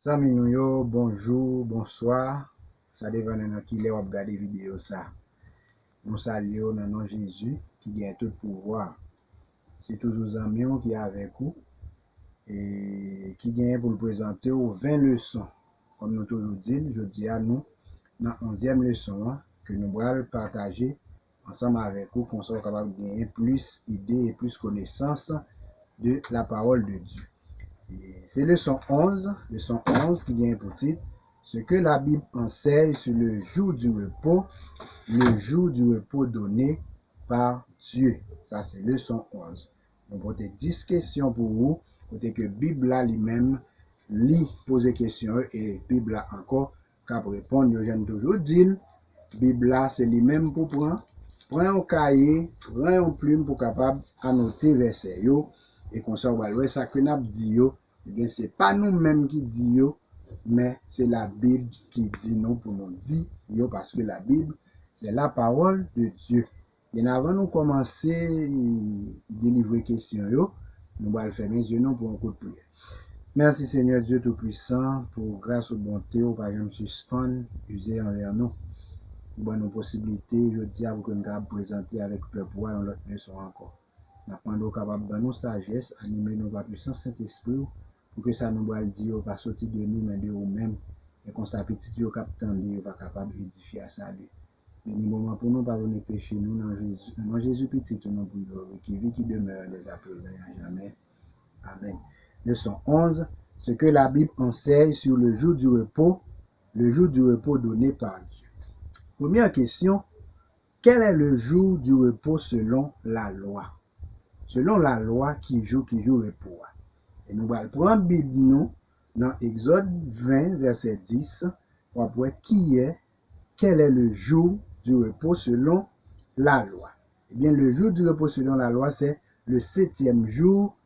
Sami nou yo, bonjour, bonsoir. Ça dépend de qui lè wap gade vidéo ça. Nous saluons dans nom Jésus qui gagne tout pouvoir. C'est toujours amis qui est avec vous et qui gagne pour le présenter aux 20 leçons. Comme nous toujours dit, je dis à nous dans 11e leçon que nous allons partager ensemble avec vous qu'on soit capable de gagner plus d'idées et plus connaissances de la parole de Dieu. C'est leçon 11 qui vient pour titre ce que la Bible enseigne sur le jour du repos donné par Dieu. Ça c'est leçon 11. Donc on a 10 questions pour vous, côté que Bible là lui-même lit poser questions et Bible là encore cap répondre. Je viens toujours dire Bible là c'est lui-même pour prendre un cahier, prendre une plume pour capable annoter verset yo. Et qu'on soit ouais ça que n'a dit yo, eh bien c'est pas nous-mêmes qui dit yo, mais c'est la Bible qui dit nous pour nous dire yo, parce que la Bible c'est la parole de Dieu. Et avant nous commencer délivrer question yo, nous allons fermer les yeux nous pour un coup de prière. Merci Seigneur Dieu Tout-Puissant pour grâce ou bonté ou par exemple suspendre user envers nous. Bonne nos possibilités, je dis à vous que nous allons présenter avec peuple pour l'autre leçon encore. Nous demandons capable de nous sagesse, animer nos puissance Saint-Esprit pour que ça nous va dire pas sortir de nous mais de nous-mêmes et qu'on s'appétit au cap tendre va capable édifier à salut. Mais ni moment pour nous pardonner péché nous dans Jésus petit nous prions qui vit qui demeure dès à présent et à jamais. Amen. Leçon 11, ce que la Bible enseigne sur le jour du repos donné par Dieu. Première question, quel est le jour du repos selon la loi? Selon la loi qui joue repos. Et nous allons prendre Bible nous dans Exode 20 verset 10 pour voir quel est le jour du repos selon la loi. Eh bien le jour du repos selon la loi c'est le 7e jour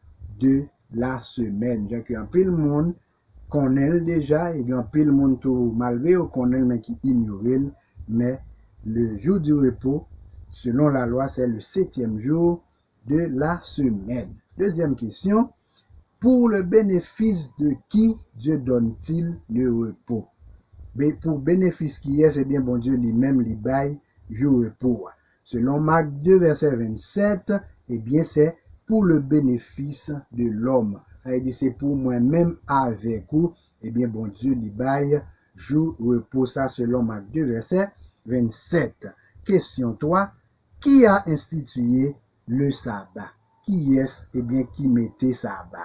de la semaine. J'ai un peu le monde connaît déjà et un peu le monde tout malgré ou connaît mais qui ignore, mais le jour du repos selon la loi c'est le 7e jour de la semaine. Deuxième question, pour le bénéfice de qui Dieu donne-t-il le repos? Mais pour bénéfice qui est, c'est bien bon Dieu lui-même lui baille jour repos. Selon Marc 2 verset 27, eh bien c'est pour le bénéfice de l'homme. Ça veut dire c'est pour moi-même avec vous, eh bien bon Dieu lui baille jour repos. Ça selon Marc 2 verset 27. Question 3, qui a institué le sabbat? Qui est-ce, eh bien, qui mettait sabbat?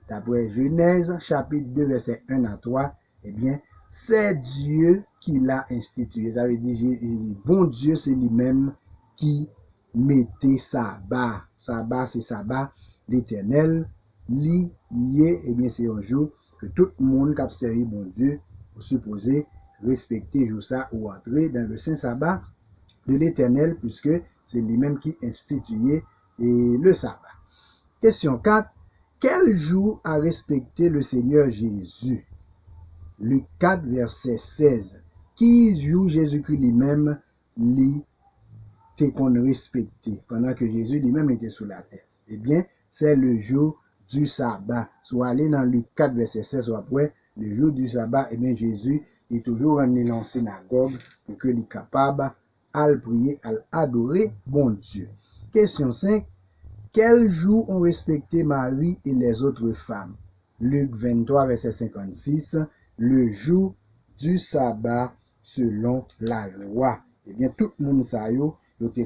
D'après Genèse, chapitre 2, verset 1 à 3, eh bien, c'est Dieu qui l'a institué. Ça veut dire, bon Dieu, c'est lui-même qui mettait sabbat. Sabbat, c'est sabbat l'Éternel, lié, eh bien, c'est un jour que tout le monde qui a servi bon Dieu, vous supposez respecter jour ça ou entrer dans le saint sabbat de l'Éternel, puisque c'est lui-même qui instituait et le sabbat. Question 4. Quel jour a respecté le Seigneur Jésus? Luc 4, verset 16. Qui jour Jésus-Christ lui-même l'était qu'on respectait pendant que Jésus lui-même était sur la terre? Eh bien, c'est le jour du sabbat. Soit aller dans Luc 4, verset 16, ou après, le jour du sabbat, eh bien, Jésus est toujours en dans la synagogue pour que les capable à prier, à adorer bon Dieu. Question 5. Quel jour ont respecté Marie et les autres femmes? Luc 23, verset 56. Le jour du sabbat selon la loi. Eh bien, tout le monde sait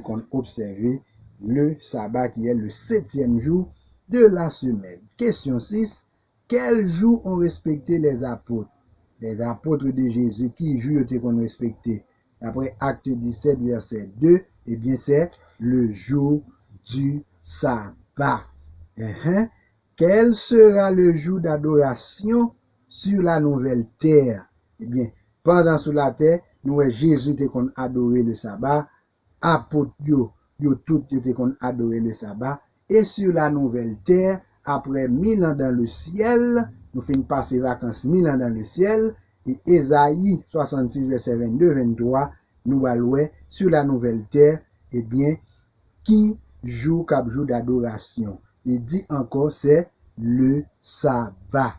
qu'on observé le sabbat qui est le 7e jour de la semaine. Question 6. Quel jour ont respecté les apôtres? Les apôtres de Jésus, qui jour qu'on respecté? Après Acte 17, verset 2, eh bien, c'est le jour du sabbat. Quel sera le jour d'adoration sur la nouvelle terre? Eh bien, pendant sur la terre, nous Jésus était qu'on adorait le sabbat, apôtres yo tout était qu'on adorait le sabbat, et sur la nouvelle terre, après 1000 ans dans le ciel, nous finissons passer vacances 1000 ans dans le ciel, et Ésaïe 66 verset 22-23, nous allons sur la nouvelle terre, eh bien, qui joue cap jour d'adoration. Il dit encore c'est le sabbat.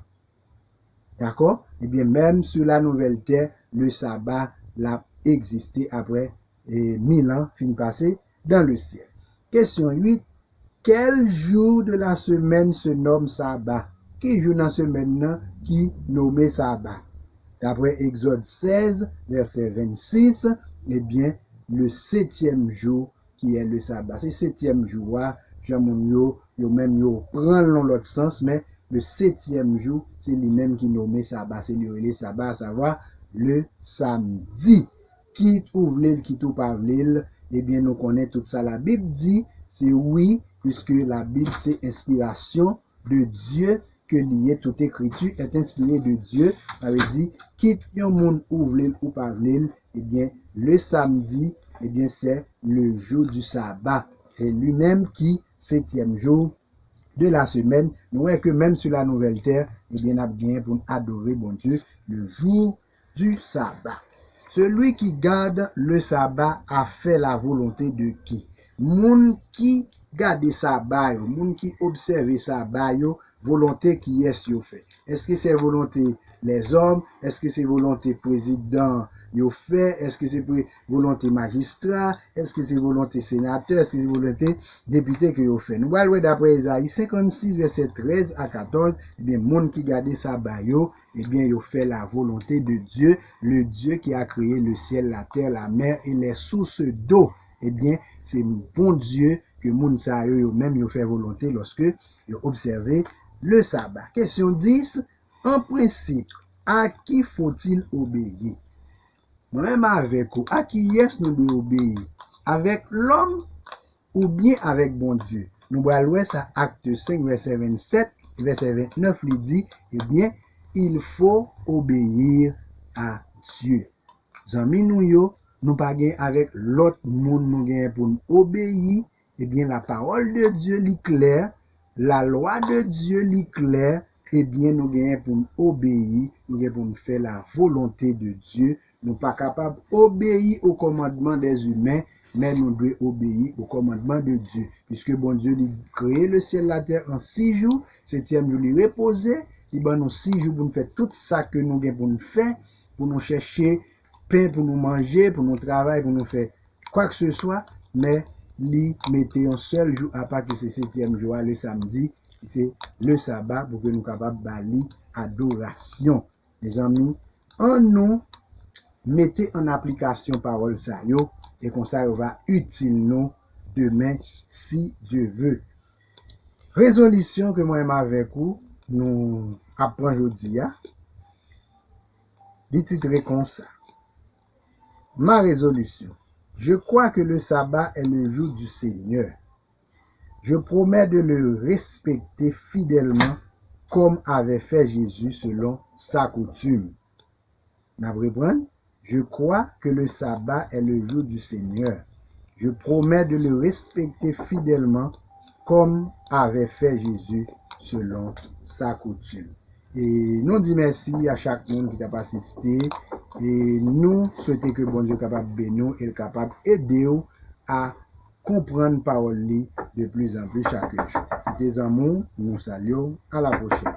D'accord? eh bien, même sur la nouvelle terre, le sabbat l'a existé après 1000 ans, fin passé, dans le ciel. Question 8. Quel jour de la semaine se nomme sabbat? Quel jour dans la semaine qui nommé sabbat? D'après Exode 16, verset 26, eh bien, le 7e jour qui est le sabbat. C'est 7e jour, yo même yo prend l'autre sens, mais le 7e jour, c'est lui-même qui nommé sabbat. C'est le sabbat, à savoir le samedi. Qui ouvre l'île, qui tout pas l'île, eh bien, nous connaissons tout ça. La Bible dit, c'est oui, puisque la Bible, c'est inspiration de Dieu, que lié toute écriture est inspirée de Dieu. Ça veut dire, quitte yon monde ouvre l'île ou pas l'île, eh bien, le samedi, eh bien, c'est le jour du sabbat. C'est lui-même qui, 7e jour de la semaine, nous voyons que même sur la nouvelle terre, eh bien, on a bien pour adorer bon Dieu, le jour du sabbat. Celui qui garde le sabbat a fait la volonté de qui? Moun qui garde sabbat, moun qui observe sabbat, volonté qui est yo fait. Est-ce que c'est volonté les hommes? Est-ce que c'est volonté président yo fait? Est-ce que c'est volonté magistrat? Est-ce que c'est volonté sénateur? Est-ce que c'est volonté député que yo fait? Nous allons d'après Isaïe 56 verset 13 à 14, eh bien monde qui garde sabbat yo, eh bien yo fait la volonté de Dieu, le Dieu qui a créé le ciel, la terre, la mer et les sources d'eau. Eh bien, c'est bon Dieu que moun sa yo même yo fait volonté lorsque yo observé le sabbat. Question 10. En principe, à qui faut-il obéir? Moi-même avec vous, à qui est-ce nous devons obéir? Avec l'homme ou bien avec bon Dieu? Nous allons voir ça, acte 5, verset 27, verset 29, il dit, eh bien, il faut obéir à Dieu. Zami nous yo, nous pas gain avec l'autre monde nous gain pour nous obéir, eh bien, la parole de Dieu lit clair. La loi de Dieu lit clair, eh bien, nous gagnons pour nous obéir, nous gagnons pour nous faire la volonté de Dieu. Nous pas capables d'obéir au commandement des humains, mais nous devons obéir au commandement de Dieu. Puisque bon Dieu a créé le ciel et la terre en 6 jours, 7e jour il reposé, il a nous 6 jours pour nous faire tout ça que nous gagnons pour nous faire, pour nous chercher pain, pour nous manger, pour nous travailler, pour nous faire quoi que ce soit, mais li mettez un seul jour à part que c'est 7e jour, le samedi, qui c'est le sabbat, pour que nous capables bali adoration. Les amis, en nous, mettez en application parole ça yo, et comme ça, il va utile nous demain, si Dieu veut. Résolution que moi avec vous, nous apprenons aujourd'hui, dit titre comme ça. Ma résolution. Je crois que le sabbat est le jour du Seigneur. Je promets de le respecter fidèlement comme avait fait Jésus selon sa coutume. Je crois que le sabbat est le jour du Seigneur. Je promets de le respecter fidèlement comme avait fait Jésus selon sa coutume. Et nous disons merci à chaque monde qui t'a assisté. Et nous souhaitons que bon Dieu capable de nous et capable d'aider à comprendre parole de plus en plus chaque jour. C'était Amour, nous saluons, à la prochaine.